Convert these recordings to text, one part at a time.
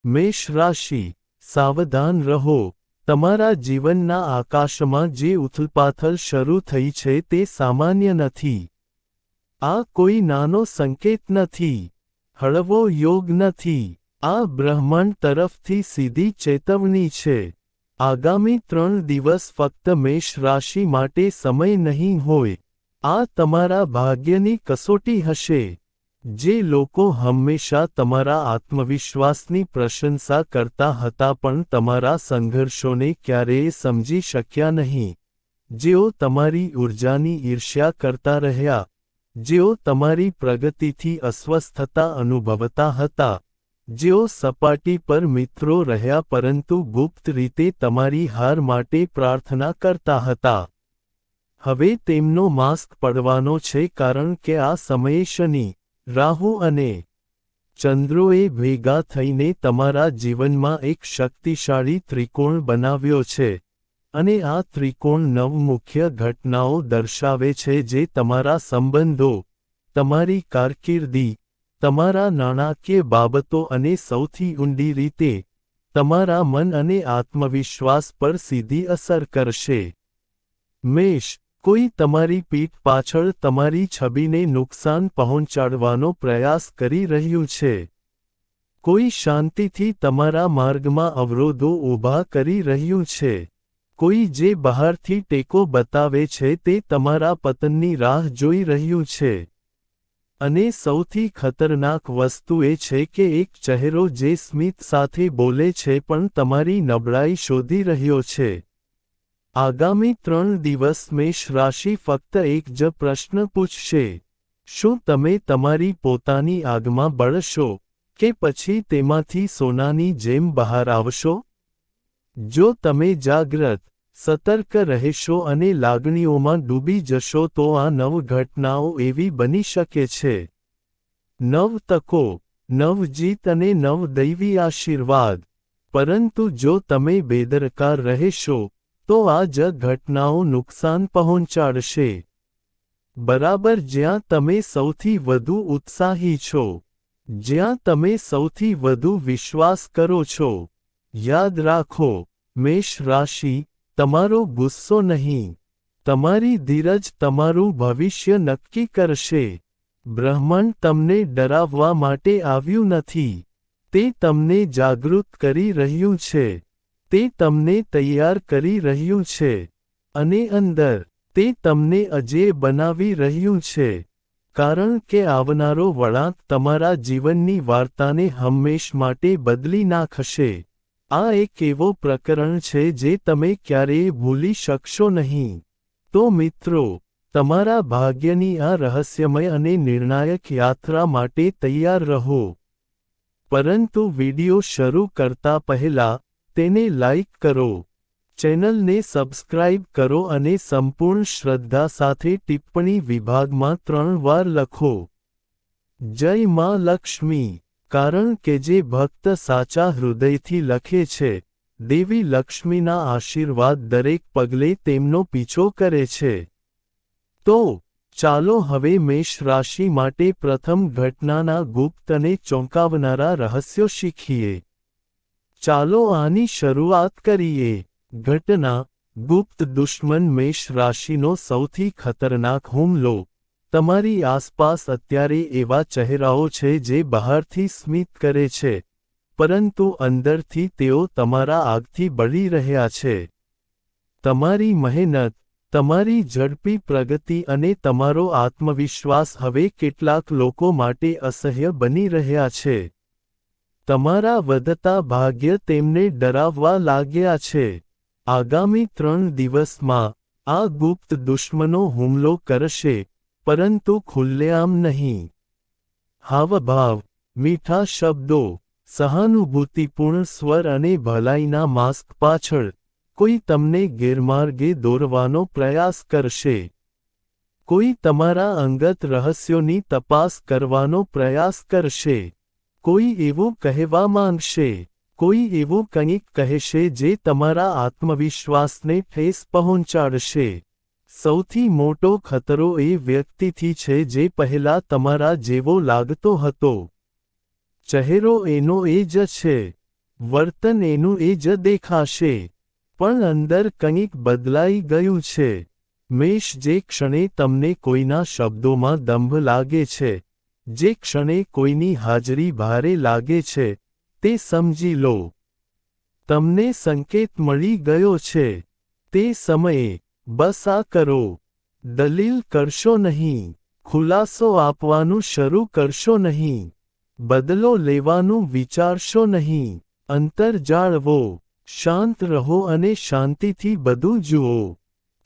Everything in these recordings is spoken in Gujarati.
મેષ રાશિ, સાવધાન રહો. તમારા જીવનના આકાશમાં જે ઉથલપાથલ શરૂ થઈ છે તે સામાન્ય નથી. આ કોઈ નાનો સંકેત નથી. હળવો યોગ નથી. આ બ્રહ્માંડ તરફથી સીધી ચેતવણી છે. આગામી 3 દિવસ ફક્ત મેષ રાશિ માટે સમય નહીં હોય. આ તમારા ભાગ્યની કસોટી હશે. જે લોકો હંમેશા તમારા આત્મવિશ્વાસની પ્રશંસા કરતા હતા પણ તમારા સંઘર્ષોને ક્યારેય સમજી શક્યા નહીં. જેઓ તમારી ઊર્જાની ઈર્ષ્યા કરતા રહ્યા. જેઓ તમારી પ્રગતિથી અસ્વસ્થતા અનુભવતા હતા. જેઓ સપાટી પર મિત્રો રહ્યા પરંતુ ગુપ્ત રીતે તમારી હાર માટે પ્રાર્થના કરતા હતા. હવે તેમનો માસ્ક પડવાનો છે કારણ કે આ સમયે શનિ, રાહુ અને ચંદ્રોએ ભેગા થઈને તમારા જીવનમાં એક શક્તિશાળી ત્રિકોણ બનાવ્યો છે. અને આ ત્રિકોણ 9 મુખ્ય ઘટનાઓ દર્શાવે છે જે તમારા સંબંધો, તમારી કારકિર્દી, તમારા નાણાકીય બાબતો અને સૌથી ઊંડી રીતે તમારા મન અને આત્મવિશ્વાસ પર સીધી અસર કરશે. મેષ, કોઈ તમારી પીઠ પાછળ તમારી છબીને નુકસાન પહોંચાડવાનો પ્રયાસ કરી રહ્યું છે. કોઈ શાંતિથી તમારા માર્ગમાં અવરોધો ઊભા કરી રહ્યું છે. કોઈ જે બહારથી ટેકો બતાવે છે તે તમારા પતનની રાહ જોઈ રહ્યું છે. અને સૌથી ખતરનાક વસ્તુ એ છે કે એક ચહેરો જે સ્મિત સાથે બોલે છે પણ તમારી નબળાઈ શોધી રહ્યો છે. આગામી 3 દિવસ મેષ રાશિ ફક્ત એક જ પ્રશ્ન પૂછશે. શું તમે તમારી પોતાની આગમાં બળશો કે પછી તેમાંથી સોનાની જેમ બહાર આવશો? જો તમે જાગ્રત, સતર્ક રહેશો અને લાગણીઓમાં ડૂબી જશો તો આ 9 ઘટનાઓ એવી બની શકે છે. 9 તકો, 9 જીત અને 9 દૈવી આશીર્વાદ. પરંતુ જો તમે બેદરકાર રહેશો તો આ જ ઘટનાઓ નુકસાન પહોંચાડશે. બરાબર જ્યાં તમે સૌથી વધુ ઉત્સાહી છો, જ્યાં તમે સૌથી વધુ વિશ્વાસ કરો છો. યાદ રાખો, મેષ રાશિ, તમારો ગુસ્સો નહીં, તમારી ધીરજ તમારું ભવિષ્ય નક્કી કરશે. બ્રહ્માંડ તમને ડરાવવા માટે આવ્યું નથી. તે તમને જાગૃત કરી રહ્યું છે. તે તમને તૈયાર કરી રહ્યું છે. અને અંદર, તે તમને અજેય બનાવી રહ્યું છે. કારણ કે આવનારો વળાંક તમારા જીવનની વાર્તાને હંમેશ માટે બદલી નાખશે. આ એક એવો પ્રકરણ છે જે તમે ક્યારેય ભૂલી શકશો નહીં. તો મિત્રો, તમારા ભાગ્યની આ રહસ્યમય અને નિર્ણાયક યાત્રા માટે તૈયાર રહો. પરંતુ વિડિયો શરૂ કરતા પહેલા, તેને લાઇક કરો, ચેનલને સબસ્ક્રાઇબ કરો અને સંપૂર્ણ શ્રદ્ધા સાથે ટિપ્પણી વિભાગમાં 3 વાર લખો. જય માં લક્ષ્મી. કારણ કે જે ભક્ત સાચા હૃદયથી લખે છે, દેવી લક્ષ્મીના આશીર્વાદ દરેક પગલે તેમનો પીછો કરે છે. તો ચાલો હવે મેષ રાશિ માટે પ્રથમ ઘટનાના ગુપ્ત અને ચોંકાવનારા રહસ્યો શીખીએ. ચાલો આની શરૂઆત કરીએ. ઘટના, ગુપ્ત દુશ્મન. મેષ રાશિનો સૌથી ખતરનાક હુમલો. તમારી આસપાસ અત્યારે એવા ચહેરાઓ છે જે બહારથી સ્મિત કરે છે, પરંતુ અંદરથી તેઓ તમારા આગથી બળી રહ્યા છે. તમારી મહેનત, તમારી ઝડપી પ્રગતિ અને તમારો આત્મવિશ્વાસ હવે કેટલાક લોકો માટે અસહ્ય બની રહ્યા છે. તમારા વધતા ભાગ્ય તેમને ડરાવવા લાગ્યા છે. આગામી 3 દિવસમાં, આ ગુપ્ત દુશ્મનો હુમલો કરશે, પરંતુ ખુલ્લેઆમ નહીં. હાવભાવ, મીઠા શબ્દો, સહાનુભૂતિપૂર્ણ સ્વર અને ભલાઈના માસ્ક પાછળ, કોઈ તમને ગેરમાર્ગે દોરવાનો પ્રયાસ કરશે. કોઈ તમારા અંગત રહસ્યોની તપાસ કરવાનો પ્રયાસ કરશે. કોઈ એવું કહેવા માંગશે. કોઈ એવું કંઈક કહેશે જે તમારા આત્મવિશ્વાસને ઠેસ પહોંચાડશે. સૌથી મોટો ખતરો એ વ્યક્તિથી છે જે પહેલા તમારા જેવો લાગતો હતો. ચહેરો એનો એ જ છે. વર્તન એનું એ જ દેખાશે, પણ અંદર કંઈક બદલાઈ ગયું છે. મેષ, જે ક્ષણે તમને કોઈના શબ્દોમાં દંભ લાગે છે, જે ક્ષણે કોઈની હાજરી ભારે લાગે છે, તે સમજી લો. તમને સંકેત મળી ગયો છે. તે સમયે બસ આ કરો. દલીલ કરશો નહીં. ખુલાસો આપવાનું શરૂ કરશો નહીં. બદલો લેવાનું વિચારશો નહીં. અંતર જાળવો. શાંત રહો અને શાંતિથી બધું જુઓ.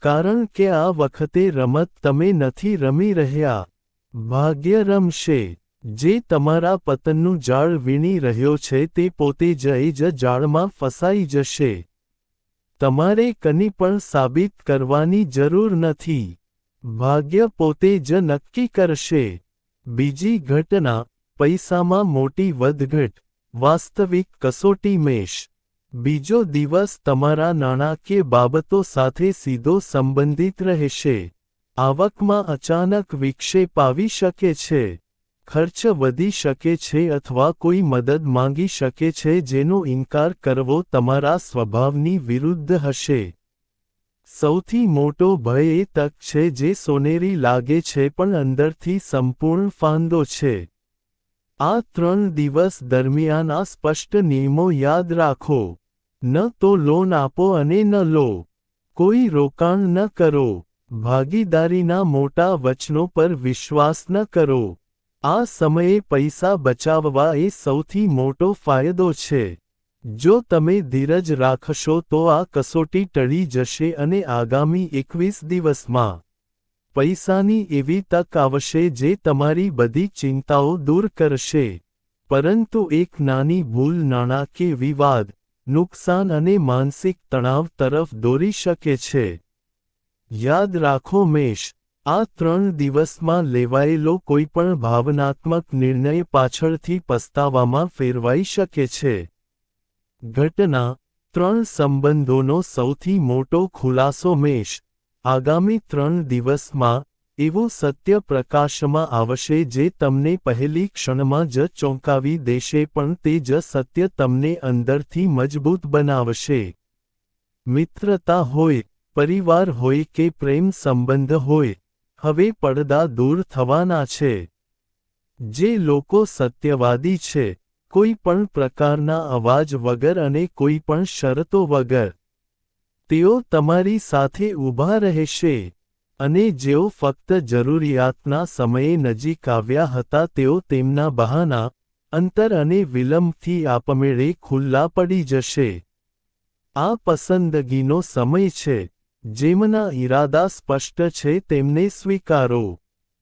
કારણ કે આ વખતે રમત તમે નથી રમી રહ્યા. ભાગ્ય રમશે. જે તમારા પતનનું જાળ વીણી રહ્યો છે તે પોતે જ એ જ જાળમાં ફસાઈ જશે. તમારે કંઈ પણ સાબિત કરવાની જરૂર નથી. ભાગ્ય પોતે જ નક્કી કરશે. બીજી ઘટના, પૈસામાં મોટી વધઘટ. વાસ્તવિક કસોટી. મેષ, બીજો દિવસ તમારા નાણાકીય બાબતો સાથે સીધો સંબંધિત રહેશે. આવકમાં અચાનક વિક્ષેપ આવી શકે છે. ખર્ચ વધી શકે છે અથવા કોઈ મદદ માંગી શકે છે જેનો ઇનકાર કરવો તમારા સ્વભાવની વિરુદ્ધ હશે. સૌથી મોટો ભય એ તક છે જે સોનેરી લાગે છે પણ અંદરથી સંપૂર્ણ ફાંદો છે. આ 3 દિવસ દરમિયાન આ સ્પષ્ટ નિયમો યાદ રાખો. ન તો લોન આપો અને ન લો. કોઈ રોકાણ ન કરો. ભાગીદારીના મોટા વચનો પર વિશ્વાસ ન કરો. આ સમયે પૈસા બચાવવા એ સૌથી મોટો ફાયદો છે. જો તમે ધીરજ રાખશો તો આ કસોટી ટળી જશે અને આગામી 21 દિવસમાં પૈસાની એવી તક આવશે જે તમારી બધી ચિંતાઓ દૂર કરશે. પરંતુ એક નાની ભૂલ નાણાકીય વિવાદ, નુકસાન અને માનસિક તણાવ તરફ દોરી શકે છે. યાદ રાખો મેષ, આ 3 દિવસમાં લેવાયેલો કોઈપણ ભાવનાત્મક નિર્ણય પાછળથી પસ્તાવામાં ફેરવાઈ શકે છે. ઘટના, 3 સંબંધોનો સૌથી મોટો ખુલાસો. મેષ, આગામી 3 દિવસમાં એવું સત્ય પ્રકાશમાં આવશે જે તમને પહેલી ક્ષણમાં જ ચોંકાવી દેશે પણ તે જ સત્ય તમને અંદરથી મજબૂત બનાવશે. મિત્રતા હોય, પરિવાર હોય કે પ્રેમ સંબંધ હોય, હવે પડદા દૂર થવાના છે. જે લોકો સત્યવાદી છે, કોઈ પણ પ્રકારના અવાજ વગર અને કોઈ પણ શરતો વગર, તેઓ તમારી સાથે ઊભા રહેશે. અને જેઓ ફક્ત જરૂરિયાતના સમયે નજીક આવ્યા હતા તેઓ તેમના બહાના, અંતર અને વિલંબથી આપમેળે ખુલ્લા પડી જશે. આ પસંદગીનો સમય છે. જેમના ઈરાદા સ્પષ્ટ છે તેમને સ્વીકારો.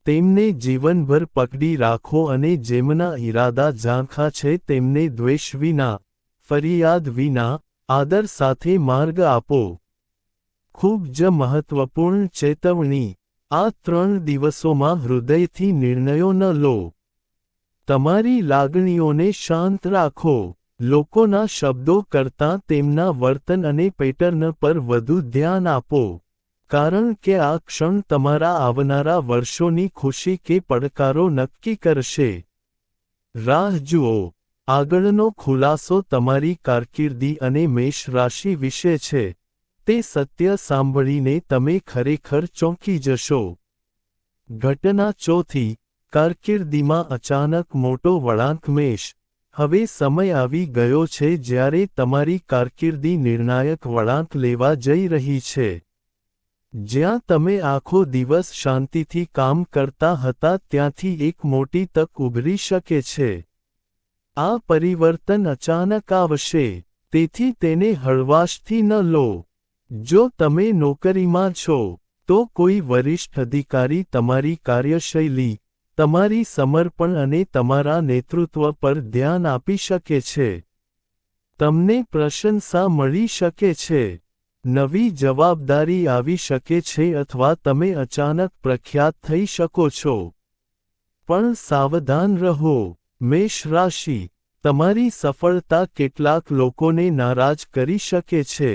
તેમને જીવનભર પકડી રાખો અને જેમના ઈરાદા ઝાંખા છે તેમને દ્વેષ વિના, ફરિયાદ વિના, આદર સાથે માર્ગ આપો. ખૂબ જ મહત્વપૂર્ણ ચેતવણી, આ 3 દિવસોમાં હૃદયથી નિર્ણયો ન લો. તમારી લાગણીઓને શાંત રાખો. લોકોના શબ્દો કરતાં તેમના વર્તન અને પેટર્ન પર વધુ ધ્યાન આપો. કારણ કે આ ક્ષણ તમારા આવનારા વર્ષોની ખુશી કે પડકારો નક્કી કરશે. રાહ જુઓ. આગળનો ખુલાસો તમારી કારકિર્દી અને મેષ રાશિ વિશે છે. તે સત્ય સાંભળીને તમે ખરેખર ચોંકી જશો. ઘટના ચોથી, કારકિર્દીમાં અચાનક મોટો વળાંક. મેષ, હવે સમય આવી ગયો છે જ્યારે તમારી કારકિર્દી નિર્ણાયક વળાંક લેવા જઈ રહી છે. જ્યાં તમે આખો દિવસ શાંતિથી કામ કરતા હતા ત્યાંથી એક મોટી તક ઉભરી શકે છે. આ પરિવર્તન અચાનક આવશે, તેથી તેને હળવાશથી ન લો. જો તમે નોકરીમાં છો, તો કોઈ વરિષ્ઠ અધિકારી તમારી કાર્યશૈલી, તમારી સમર્પણ અને તમારા નેતૃત્વ પર ધ્યાન આપી શકે છે. તમને પ્રશંસા મળી શકે છે. નવી જવાબદારી આવી શકે છે અથવા તમે અચાનક પ્રખ્યાત થઈ શકો છો. પણ સાવધાન રહો. મેષ રાશિ, તમારી સફળતા કેટલાક લોકોને નારાજ કરી શકે છે.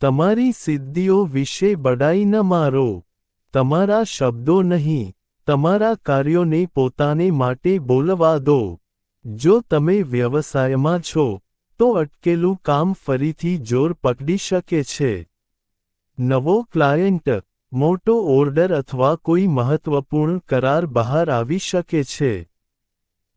તમારી સિદ્ધિઓ વિશે બડાઈ ન મારો. તમારા શબ્દો નહીં, તમારા કાર્યોને પોતાને માટે બોલવા દો. જો તમે વ્યવસાયમાં છો, તો અટકેલું કામ ફરીથી જોર પકડી શકે છે. નવો ક્લાયન્ટ, મોટો ઓર્ડર અથવા કોઈ મહત્વપૂર્ણ કરાર બહાર આવી શકે છે.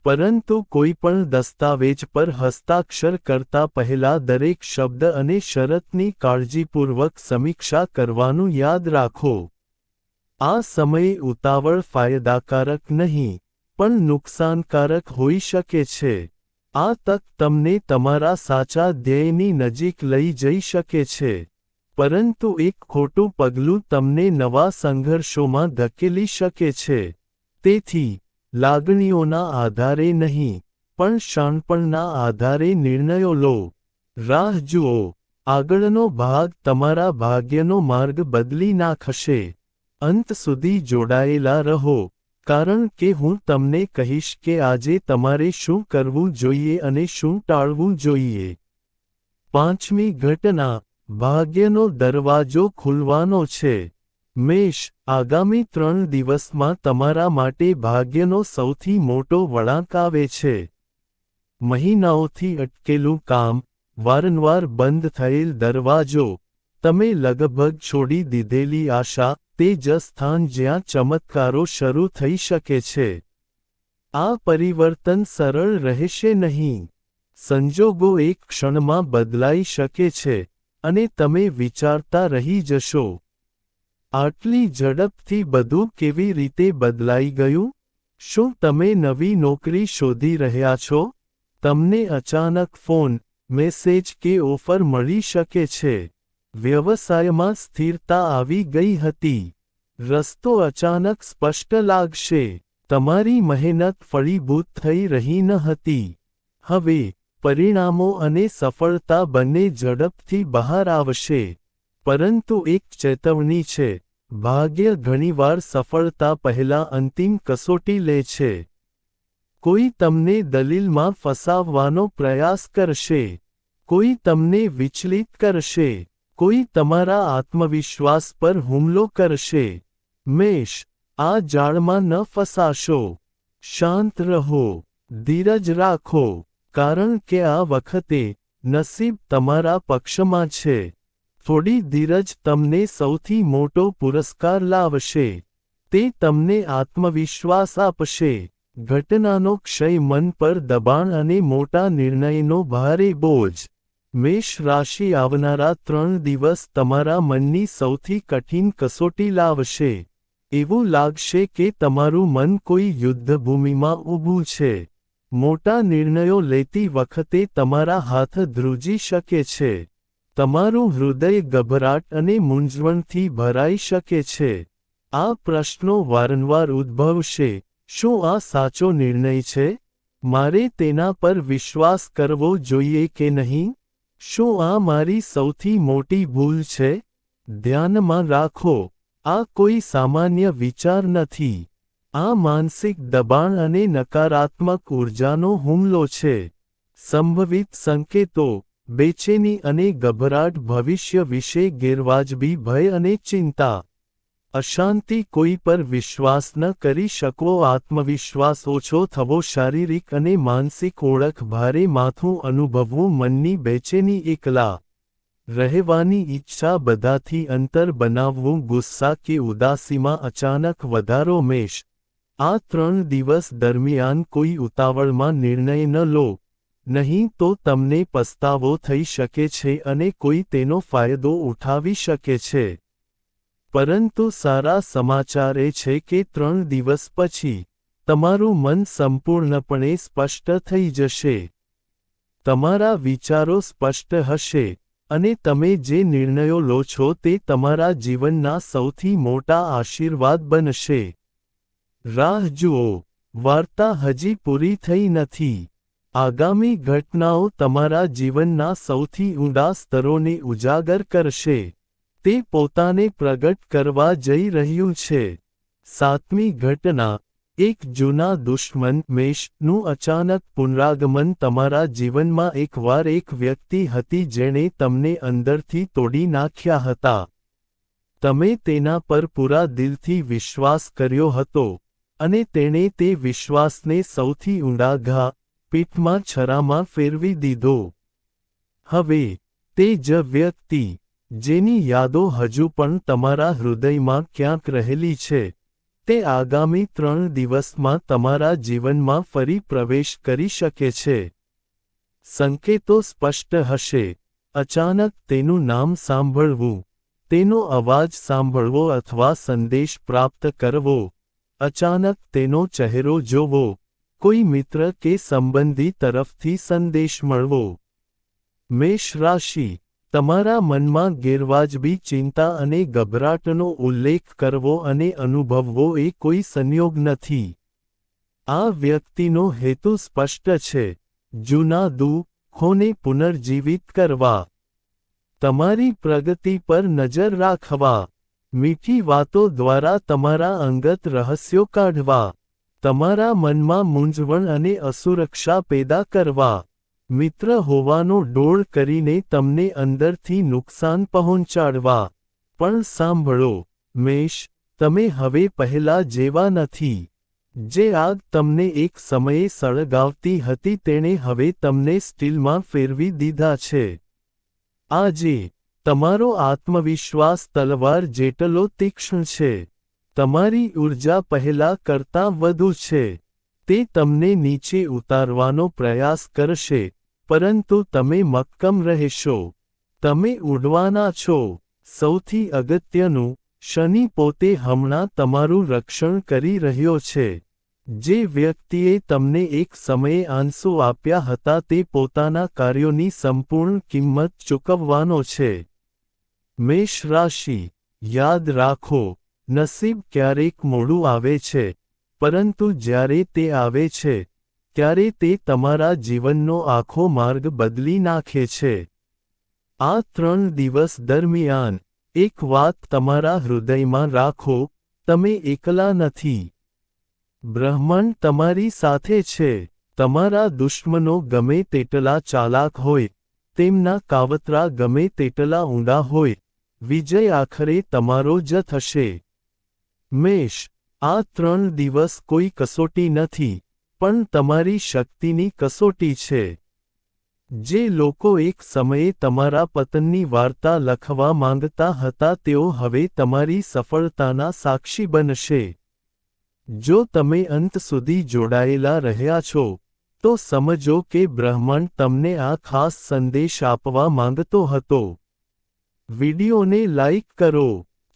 પરંતુ કોઈ પણ દસ્તાવેજ પર હસ્તાક્ષર કરતા પહેલા દરેક શબ્દ અને શરતની કાળજીપૂર્વક સમીક્ષા કરવાનું યાદ રાખો. આ સમયે ઉતાવળ ફાયદાકારક નહીં, પણ નુકસાનકારક હોઈ શકે છે. આ તક તમને તમારા સાચા ધ્યેયની નજીક લઈ જઈ શકે છે. પરંતુ એક ખોટું પગલું તમને નવા સંઘર્ષોમાં ધકેલી શકે છે. તેથી, લાગણીઓના આધારે નહીં, પણ શાણપણના આધારે નિર્ણયો લો. રાહ જુઓ. આગળનો ભાગ તમારા ભાગ્યનો માર્ગ બદલી નાખશે. અંત સુધી જોડાયેલા રહો, કારણ કે હું તમને કહીશ કે આજે તમારે શું કરવું જોઈએ અને શું ટાળવું જોઈએ. 5મી ઘટના, ભાગ્યનો દરવાજો ખુલવાનો છે. મેષ, આગામી 3 દિવસમાં તમારા માટે ભાગ્યનો સૌથી મોટો વળાંક આવે છે. મહિનાઓથી અટકેલું કામ, વારંવાર બંધ થયેલ દરવાજો, તમે લગભગ છોડી દીધેલી આશા, તે જ સ્થાન જ્યાં ચમત્કારો શરૂ થઈ શકે છે. આ પરિવર્તન સરળ રહેશે નહીં. સંજોગો એક ક્ષણમાં બદલાઈ શકે છે, અને તમે વિચારતા રહી જશો, આટલી ઝડપથી બધું કેવી રીતે બદલાઈ ગયું? શું તમે નવી નોકરી શોધી રહ્યા છો? તમને અચાનક ફોન, મેસેજ કે ઓફર મળી શકે છે. વ્યવસાયમાં સ્થિરતા આવી ગઈ હતી. રસ્તો અચાનક સ્પષ્ટ લાગશે. તમારી મહેનત ફળીભૂત થઈ રહી ન હતી. હવે, પરિણામો અને સફળતા બંને ઝડપથી બહાર આવશે. પરંતુ એક ચેતવણી છે, ભાગ્ય ઘણીવાર સફળતા પહેલાં અંતિમ કસોટી લે છે. કોઈ તમને દલીલમાં ફસાવવાનો પ્રયાસ કરશે. કોઈ તમને વિચલિત કરશે. કોઈ તમારા આત્મવિશ્વાસ પર હુમલો કરશે. મેષ, આ જાળમાં ન ફસાશો. શાંત રહો. ધીરજ રાખો, કારણ કે આ વખતે, નસીબ તમારા પક્ષમાં છે. થોડી ધીરજ તમને સૌથી મોટો પુરસ્કાર લાવશે. તે તમને આત્મવિશ્વાસ આપશે. ઘટનાનો ક્ષય મન પર દબાણ અને મોટા નિર્ણયનો ભારે બોજ. મેષ રાશિ આવનારા 3 દિવસ તમારા મનની સૌથી કઠિન કસોટી લાવશે. એવું લાગશે કે તમારું મન કોઈ યુદ્ધભૂમિમાં ઊભું છે. મોટા નિર્ણયો લેતી વખતે તમારા હાથ ધ્રુજી શકે છે. તમારું હૃદય ગભરાટ અને મૂંઝવણથી ભરાઈ શકે છે. આ પ્રશ્નો વારંવાર ઉદ્ભવશે. શું આ સાચો નિર્ણય છે? મારે તેના પર વિશ્વાસ કરવો જોઈએ કે નહીં? શું આ મારી સૌથી મોટી ભૂલ છે? ધ્યાનમાં રાખો, આ કોઈ સામાન્ય વિચાર નથી. આ માનસિક દબાણ અને નકારાત્મક ઊર્જાનો હુમલો છે. સંભવિત સંકેતો, બેચેની અને ગભરાટ, ભવિષ્ય વિશે ગેરવાજબી ભય અને ચિંતા. અશાંતિ, કોઈ પર વિશ્વાસ ન કરી શકવો, આત્મવિશ્વાસ ઓછો થવો, શારીરિક અને માનસિક ઓળખ, ભારે માથું અનુભવવું, મનની બેચેની, એકલા રહેવાની ઈચ્છા, બધાથી અંતર બનાવવું, ગુસ્સા કે ઉદાસીમાં અચાનક વધારો. મેષ, આ 3 દિવસ દરમિયાન કોઈ ઉતાવળમાં નિર્ણય ન લો, નહીં તો તમને પસ્તાવો થઈ શકે છે અને કોઈ તેનો ફાયદો ઉઠાવી શકે છે. પરંતુ સારા સમાચાર એ છે કે 3 દિવસ પછી, તમારું મન સંપૂર્ણપણે સ્પષ્ટ થઈ જશે. તમારા વિચારો સ્પષ્ટ હશે, અને તમે જે નિર્ણયો લો છો તે તમારા જીવનના સૌથી મોટા આશીર્વાદ બનશે. રાહ જુઓ. વાર્તા હજી પૂરી થઈ નથી. આગામી ઘટનાઓ તમારા જીવનના સૌથી ઊંડા સ્તરોને ઉજાગર કરશે. તે પોતાને પ્રગટ કરવા જઈ રહ્યું છે. 7મી ઘટના, એક જૂના દુશ્મન. મેષનું અચાનક પુનરાગમન. તમારા જીવનમાં એકવાર એક વ્યક્તિ હતી જેણે તમને અંદરથી તોડી નાખ્યા હતા. તમે તેના પર પૂરા દિલથી વિશ્વાસ કર્યો હતો, અને તેણે તે વિશ્વાસને સૌથી ઊંડા ઘા, પીઠમાં છરામાં ફેરવી દીધો. હવે તે જ વ્યક્તિ જેની યાદો હજુ પણ તમારા હૃદયમાં ક્યાંક રહેલી છે, તે આગામી 3 દિવસમાં તમારા જીવનમાં ફરી પ્રવેશ કરી શકે છે. સંકેતો સ્પષ્ટ હશે. અચાનક તેનું નામ સાંભળવું, તેનો અવાજ સાંભળવો અથવા સંદેશ પ્રાપ્ત કરવો, અચાનક તેનો ચહેરો જોવો, કોઈ મિત્ર કે સંબંધી તરફથી સંદેશ મળવો. મેષ રાશિ, તમારા મનમાં ગેરવાજબી ચિંતા અને ગભરાટનો ઉલ્લેખ કરવો અને અનુભવવો એ કોઈ સંયોગ નથી. આ વ્યક્તિનો હેતુ સ્પષ્ટ છે: જૂના દુઃખોને પુનર્જીવિત કરવા, તમારી પ્રગતિ પર નજર રાખવા, મીઠી વાતો દ્વારા તમારા અંગત રહસ્યો કાઢવા, તમારા મનમાં મૂંઝવણ અને અસુરક્ષા પેદા કરવા, મિત્ર હોવાનો ડોળ કરીને તમને અંદરથી નુકસાન પહોંચાડવા. પણ સાંભળો, મેષ, તમે હવે પહેલા જેવા નથી. જે આગ તમને એક સમયે સળગાવતી હતી તેણે હવે તમને સ્ટીલમાં ફેરવી દીધા છે. આજે તમારો આત્મવિશ્વાસ તલવાર જેટલો તીક્ષ્ણ છે. તમારી ઊર્જા પહેલા કરતાં વધુ છે. તે તમને નીચે ઉતારવાનો પ્રયાસ કરશે, પરંતુ તમે મક્કમ રહેશો. તમે ઉડવાના છો. સૌથી અગત્યનું, શનિ પોતે હમણાં તમારું રક્ષણ કરી રહ્યો છે. જે વ્યક્તિએ તમને એક સમયે આંસુ આપ્યા હતા તે પોતાના કાર્યોની સંપૂર્ણ કિંમત ચૂકવવાનો છે. મેષ રાશિ, યાદ રાખો, નસીબ ક્યારેક મોડું આવે છે, પરંતુ જ્યારે તે આવે છે, ત્યારે તે તમારા જીવનનો આખો માર્ગ બદલી નાખે છે. આ 3 દિવસ દરમિયાન, એક વાત તમારા હૃદયમાં રાખો: તમે એકલા નથી. બ્રહ્માંડ તમારી સાથે છે. તમારા દુશ્મનો ગમે તેટલા ચાલાક હોય, તેમના કાવતરા ગમે તેટલા ઊંડા હોય, વિજય આખરે તમારો જ થશે. મેષ, આ 3 દિવસ કોઈ કસોટી નથી, પણ તમારી શક્તિની કસોટી છે. જે લોકો એક સમયે તમારા પતનની વાર્તા લખવા માંગતા હતા તેઓ હવે તમારી સફળતાના સાક્ષી બનશે. જો તમે અંત સુધી જોડાયેલા રહ્યા છો, તો સમજો કે બ્રહ્માંડ તમને આ ખાસ સંદેશ આપવા માંગતો હતો. વિડિયોને લાઇક કરો,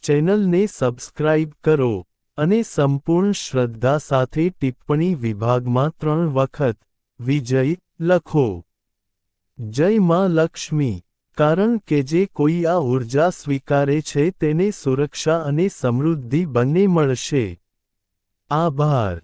ચેનલને સબસ્ક્રાઇબ કરો, અને સંપૂર્ણ શ્રદ્ધા સાથે ટિપ્પણી વિભાગમાં 3 વખત વિજય લખો. જય માં લક્ષ્મી, કારણ કે જે કોઈ આ ઊર્જા સ્વીકારે છે તેને સુરક્ષા અને સમૃદ્ધિ બંને મળશે. આભાર.